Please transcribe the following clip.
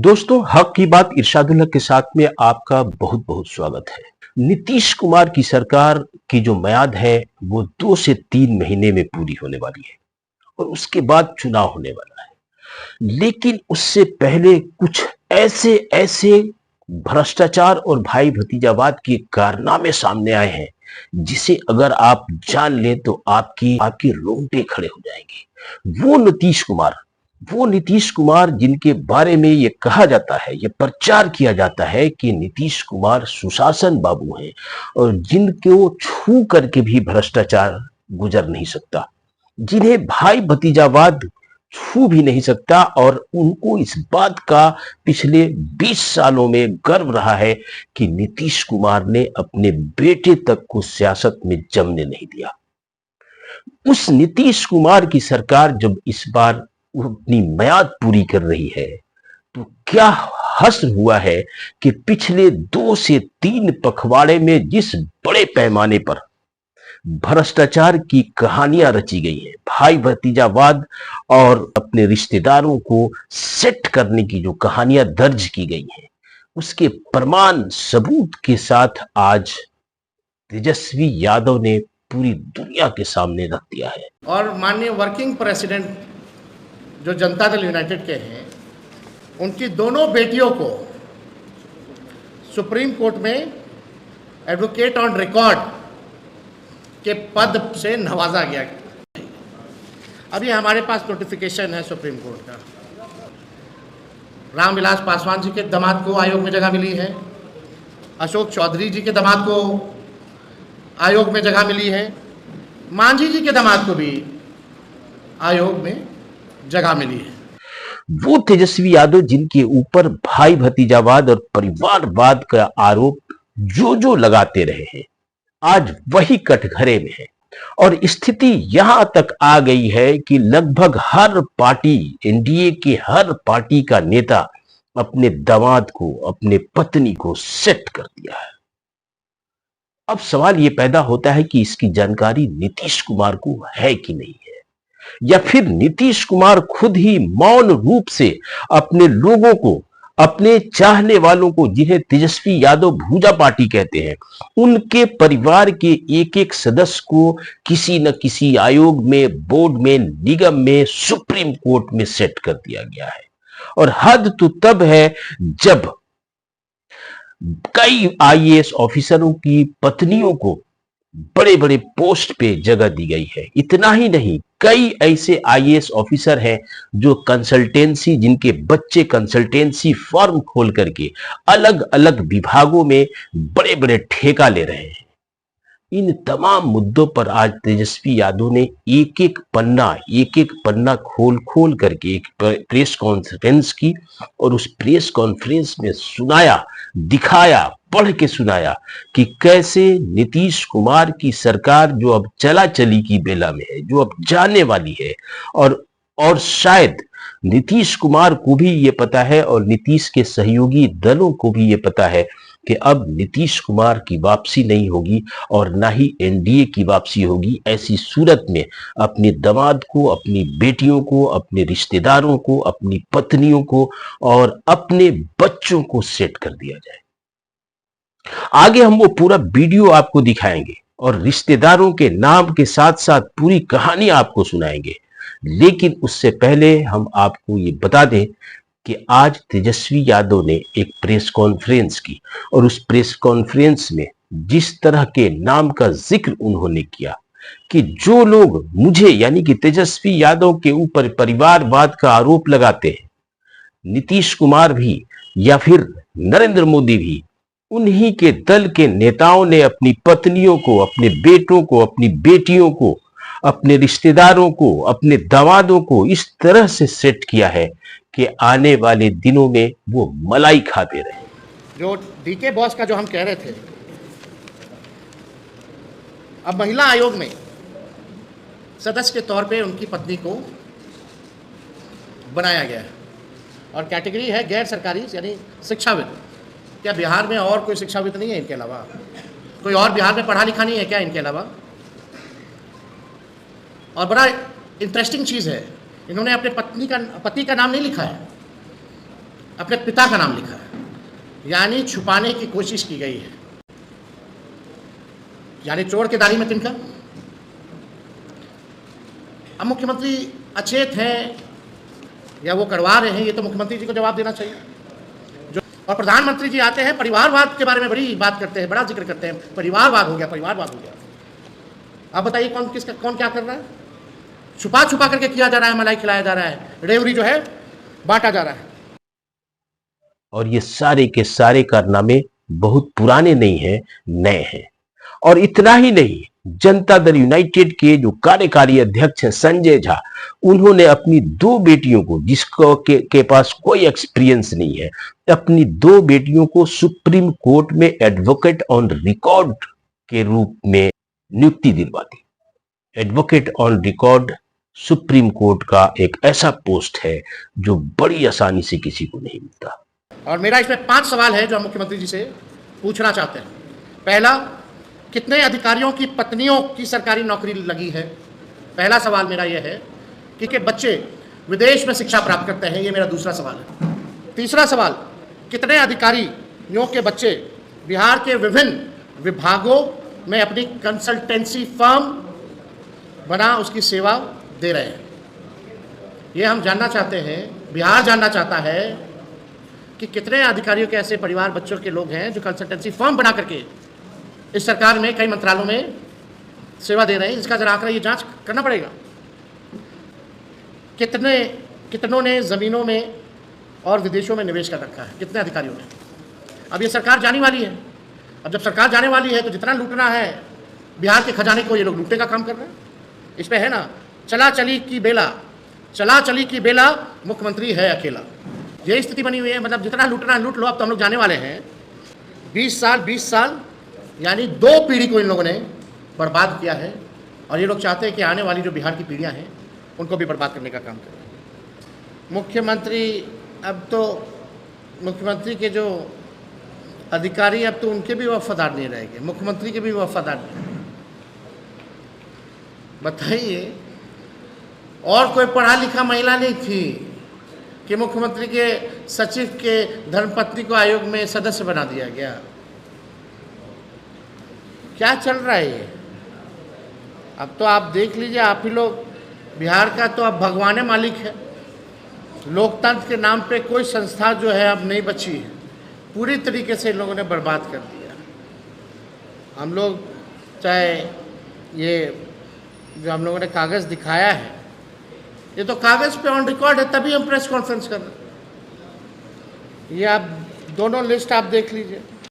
दोस्तों, हक की बात इरशादुल हक के साथ में आपका बहुत बहुत स्वागत है। नीतीश कुमार की सरकार की जो मियाद है वो 2 से 3 महीने में पूरी होने वाली है और उसके बाद चुनाव होने वाला है। लेकिन उससे पहले कुछ ऐसे ऐसे भ्रष्टाचार और भाई भतीजावाद के कारनामे सामने आए हैं जिसे अगर आप जान लें तो आपकी आपके रोंगटे खड़े हो जाएंगे। वो नीतीश कुमार जिनके बारे में ये कहा जाता है, ये प्रचार किया जाता है कि नीतीश कुमार सुशासन बाबू हैं और जिनको छू करके भी भ्रष्टाचार गुजर नहीं सकता, जिन्हें भाई भतीजावाद छू भी नहीं सकता और उनको इस बात का पिछले 20 सालों में गर्व रहा है कि नीतीश कुमार ने अपने बेटे तक को सियासत में जमने नहीं दिया। उस नीतीश कुमार की सरकार जब इस बार अपनी मियाद पूरी कर रही है तो क्या हश्र हुआ है कि पिछले 2 से 3 पखवाड़े में जिस बड़े पैमाने पर भ्रष्टाचार की कहानियां रची गई हैं, भाई भतीजावाद और अपने रिश्तेदारों को सेट करने की जो कहानियां दर्ज की गई हैं, उसके प्रमाण सबूत के साथ आज तेजस्वी यादव ने पूरी दुनिया के सामने रख दिया है। और माननीय वर्किंग प्रेसिडेंट जो जनता दल यूनाइटेड के हैं, उनकी दोनों बेटियों को सुप्रीम कोर्ट में एडवोकेट ऑन रिकॉर्ड के पद से नवाजा गया। अभी हमारे पास नोटिफिकेशन है सुप्रीम कोर्ट का। रामविलास पासवान जी के दामाद को आयोग में जगह मिली है, अशोक चौधरी जी के दामाद को आयोग में जगह मिली है, मांझी जी के दामाद को भी आयोग में जगह मिली है। वो तेजस्वी यादव जिनके ऊपर भाई भतीजावाद और परिवारवाद का आरोप जो लगाते रहे हैं, आज वही कटघरे में है और स्थिति यहां तक आ गई है कि लगभग हर पार्टी, एनडीए के हर पार्टी का नेता अपने दामाद को, अपने पत्नी को सेट कर दिया है। अब सवाल यह पैदा होता है कि इसकी जानकारी नीतीश कुमार को है कि नहीं है, या फिर नीतीश कुमार खुद ही मौन रूप से अपने लोगों को, अपने चाहने वालों को, जिन्हें तेजस्वी यादव भूजा पार्टी कहते हैं, उनके परिवार के एक एक सदस्य को किसी न किसी आयोग में, बोर्ड में, निगम में, सुप्रीम कोर्ट में सेट कर दिया गया है। और हद तो तब है जब कई आईएएस ऑफिसरों की पत्नियों को बड़े बड़े पोस्ट पे जगह दी गई है। इतना ही नहीं, कई ऐसे आईएएस ऑफिसर हैं जो कंसल्टेंसी, जिनके बच्चे कंसल्टेंसी फर्म खोल करके अलग अलग विभागों में बड़े बड़े ठेका ले रहे हैं। इन तमाम मुद्दों पर आज तेजस्वी यादव ने एक एक पन्ना खोल खोल करके एक प्रेस कॉन्फ्रेंस की और उस प्रेस कॉन्फ्रेंस में सुनाया, दिखाया, पढ़ के सुनाया कि कैसे नीतीश कुमार की सरकार जो अब चला चली की बेला में है, जो अब जाने वाली है, और शायद नीतीश कुमार को भी ये पता है और नीतीश के सहयोगी दलों को भी ये पता है कि अब नीतीश कुमार की वापसी नहीं होगी और ना ही एनडीए की वापसी होगी। ऐसी सूरत में अपने दामाद को, अपनी बेटियों को, अपने रिश्तेदारों को, अपनी पत्नियों को और अपने बच्चों को सेट कर दिया जाए। आगे हम वो पूरा वीडियो आपको दिखाएंगे और रिश्तेदारों के नाम के साथ साथ पूरी कहानी आपको सुनाएंगे। लेकिन उससे पहले हम आपको ये बता दें कि आज तेजस्वी यादव ने एक प्रेस कॉन्फ्रेंस की और उस प्रेस कॉन्फ्रेंस में जिस तरह के नाम का जिक्र उन्होंने किया कि जो लोग मुझे, यानी कि तेजस्वी यादव के ऊपर परिवारवाद का आरोप लगाते हैं, नीतीश कुमार भी या फिर नरेंद्र मोदी भी, उन्हीं के दल के नेताओं ने अपनी पत्नियों को, अपने बेटों को, अपनी बेटियों को, अपने रिश्तेदारों को, अपने दामादों को इस तरह से सेट किया है कि आने वाले दिनों में वो मलाई खाते रहे। जो डीके बॉस का जो हम कह रहे थे, अब महिला आयोग में सदस्य के तौर पे उनकी पत्नी को बनाया गया है और कैटेगरी है गैर सरकारी, यानी शिक्षाविद। क्या बिहार में और कोई शिक्षाविद नहीं है इनके अलावा? कोई और बिहार में पढ़ा लिखा नहीं है क्या इनके अलावा? और बड़ा इंटरेस्टिंग चीज़ है, इन्होंने अपने पति का नाम नहीं लिखा है, अपने पिता का नाम लिखा है, यानी छुपाने की कोशिश की गई है, यानी चोर के दाढ़ी में तिनका। अब मुख्यमंत्री अचेत हैं या वो करवा रहे हैं, ये तो मुख्यमंत्री जी को जवाब देना चाहिए। जो और प्रधानमंत्री जी आते हैं, परिवारवाद के बारे में बड़ी बात करते हैं, बड़ा जिक्र करते हैं, परिवारवाद हो गया, परिवारवाद हो गया। अब बताइए कौन क्या कर रहा है? छुपा छुपा करके किया जा रहा है, मलाई खिलाया जा रहा है, रेवड़ी जो है बांटा जा रहा है। और ये सारे के सारे कारनामे बहुत पुराने नहीं हैं, नए हैं। और इतना ही नहीं, जनता दल यूनाइटेड के जो कार्यकारी अध्यक्ष हैं संजय झा, उन्होंने अपनी 2 बेटियों को, जिसको के पास कोई एक्सपीरियंस नहीं है, अपनी 2 बेटियों को सुप्रीम कोर्ट में एडवोकेट ऑन रिकॉर्ड के रूप में नियुक्ति दिलवा दी। Advocate on record supreme court का एक ऐसा पोस्ट है जो बड़ी आसानी से किसी को नहीं मिलता। और मेरा इसमें 5 सवाल है जो हम मुख्यमंत्री जी से पूछना चाहते हैं। पहला, कितने अधिकारियों की पत्नियों की सरकारी नौकरी लगी है? पहला सवाल मेरा यह है कि बच्चे विदेश में शिक्षा प्राप्त करते हैं, ये मेरा दूसरा सवाल है। तीसरा सवाल, कितने अधिकारियों के बच्चे बिहार के विभिन्न विभागों में अपनी कंसल्टेंसी फर्म बना उसकी सेवा दे रहे हैं? ये हम जानना चाहते हैं, बिहार जानना चाहता है कि कितने अधिकारियों के ऐसे परिवार बच्चों के लोग हैं जो कंसल्टेंसी फर्म बना करके इस सरकार में कई मंत्रालयों में सेवा दे रहे हैं। इसका जरा आंकड़ा ये जांच करना पड़ेगा। कितनों ने ज़मीनों में और विदेशों में निवेश कर रखा है, कितने अधिकारियों ने? अब ये सरकार जाने वाली है। अब जब सरकार जाने वाली है तो जितना लूटना है बिहार के खजाने को ये लोग लूटने का काम कर रहे हैं। इस पे है ना, चला चली की बेला मुख्यमंत्री है अकेला। ये स्थिति बनी हुई है। मतलब जितना लूटना लूट लो, अब तो हम लोग जाने वाले हैं। 20 साल यानी 2 पीढ़ी को इन लोगों ने बर्बाद किया है। और ये लोग चाहते हैं कि आने वाली जो बिहार की पीढ़ियां हैं उनको भी बर्बाद करने का काम करें। मुख्यमंत्री के जो अधिकारी अब तो उनके भी वफादार नहीं रहेंगे, मुख्यमंत्री के भी वफादार नहीं। बताइए, और कोई पढ़ा लिखा महिला नहीं थी कि मुख्यमंत्री के सचिव के धर्मपत्नी को आयोग में सदस्य बना दिया गया? क्या चल रहा है ये? अब तो आप देख लीजिए, आप ही लोग, बिहार का तो अब भगवान मालिक है। लोकतंत्र के नाम पे कोई संस्था जो है अब नहीं बची है, पूरी तरीके से इन लोगों ने बर्बाद कर दिया। हम लोग चाहे ये जो हम लोगों ने कागज़ दिखाया है, ये तो कागज़ पे ऑन रिकॉर्ड है, तभी हम प्रेस कॉन्फ्रेंस कर रहे हैं। ये आप दोनों लिस्ट आप देख लीजिए।